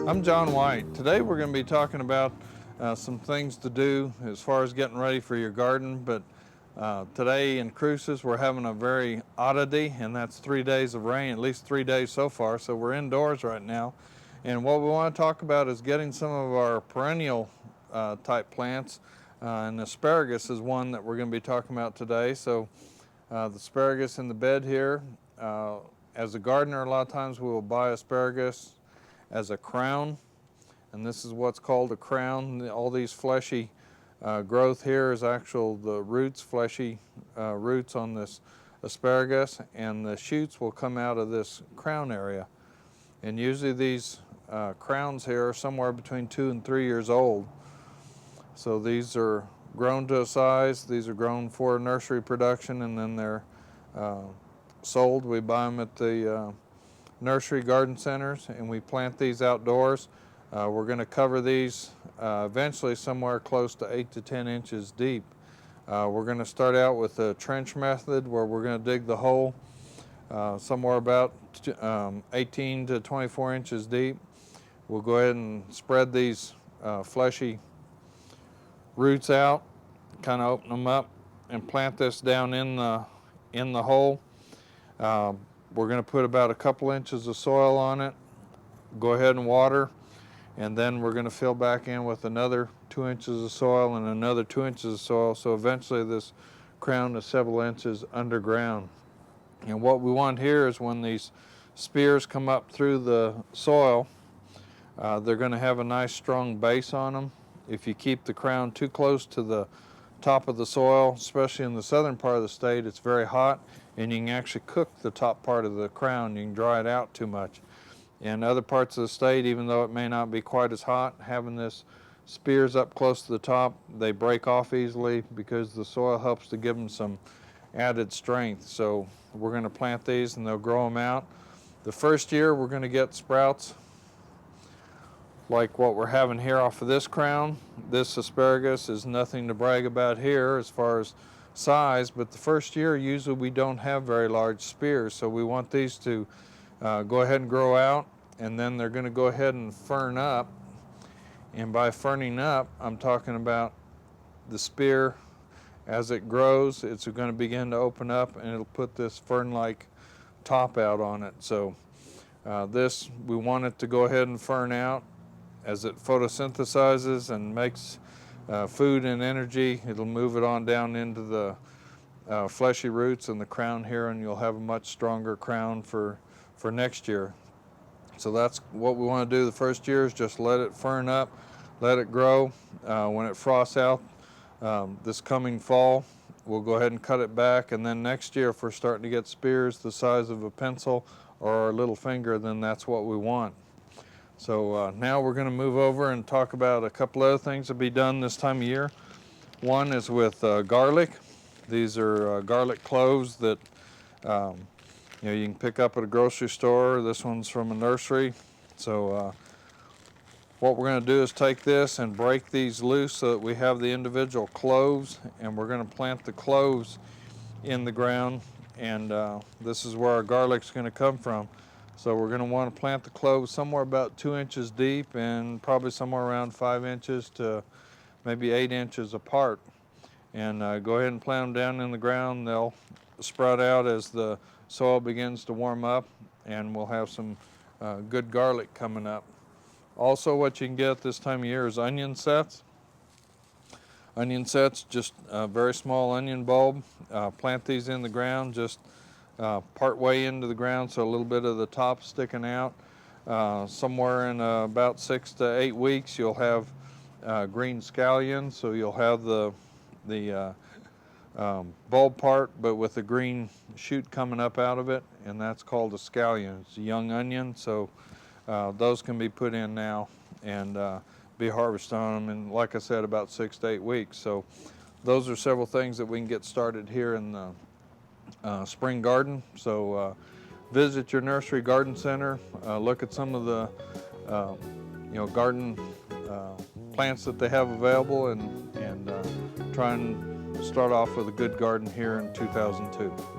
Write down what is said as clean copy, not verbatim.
I'm John White. Today we're going to be talking about some things to do as far as getting ready for your garden, but today in Cruces we're having a very oddity, and that's 3 days of rain, at least 3 days so far, so we're indoors right now. And what we want to talk about is getting some of our perennial type plants, and asparagus is one that we're going to be talking about today. So the asparagus in the bed here, as a gardener a lot of times we will buy asparagus as a crown, and this is what's called a crown. All these fleshy growth here is the roots, fleshy roots on this asparagus, and the shoots will come out of this crown area. And usually these crowns here are somewhere between 2 and 3 years old. So these are grown to a size. These are grown for nursery production, and then they're sold. We buy them at the nursery garden centers, and we plant these outdoors. We're going to cover these eventually somewhere close to 8 to 10 inches deep. We're going to start out with the trench method, where we're going to dig the hole somewhere about 18 to 24 inches deep. We'll go ahead and spread these fleshy roots out, kind of open them up, and plant this down in the hole. We're going to put about a couple inches of soil on it, go ahead and water, and then we're going to fill back in with another 2 inches of soil and another 2 inches of soil, so eventually this crown is several inches underground. And what we want here is when these spears come up through the soil, they're going to have a nice strong base on them. If you keep the crown too close to the top of the soil, especially in the southern part of the state, it's very hot, and you can actually cook the top part of the crown. You can dry it out too much. In other parts of the state, even though it may not be quite as hot, having this spears up close to the top, they break off easily because the soil helps to give them some added strength. So we're going to plant these, and they'll grow them out. The first year we're going to get sprouts like what we're having here off of this crown. This asparagus is nothing to brag about here as far as size, but the first year usually we don't have very large spears, so we want these to go ahead and grow out, and then they're going to go ahead and fern up. And by ferning up, I'm talking about the spear, as it grows, it's going to begin to open up, and it'll put this fern-like top out on it. So this, we want it to go ahead and fern out. As it photosynthesizes and makes food and energy, it'll move it on down into the fleshy roots and the crown here, and you'll have a much stronger crown for next year. So that's what we want to do the first year, is just let it fern up, let it grow. When it frosts out this coming fall, we'll go ahead and cut it back, and then next year if we're starting to get spears the size of a pencil or our little finger, then that's what we want. So now we're going to move over and talk about a couple other things to be done this time of year. One is with garlic. These are garlic cloves that you can pick up at a grocery store. This one's from a nursery. So what we're going to do is take this and break these loose so that we have the individual cloves, and we're going to plant the cloves in the ground, and this is where our garlic's going to come from. So we're going to want to plant the cloves somewhere about 2 inches deep and probably somewhere around 5 inches to maybe 8 inches apart. And go ahead and plant them down in the ground. They'll sprout out as the soil begins to warm up, and we'll have some good garlic coming up. Also, what you can get this time of year is onion sets. Onion sets, just a very small onion bulb. Plant these in the ground, just part way into the ground, so a little bit of the top sticking out. Somewhere in about 6 to 8 weeks, you'll have green scallions, so you'll have the bulb part, but with a green shoot coming up out of it, and that's called a scallion. It's a young onion, so those can be put in now and be harvested on them in, like I said, about 6 to 8 weeks. So those are several things that we can get started here in the spring garden. So visit your nursery garden center, look at some of the garden plants that they have available, and try and start off with a good garden here in 2002.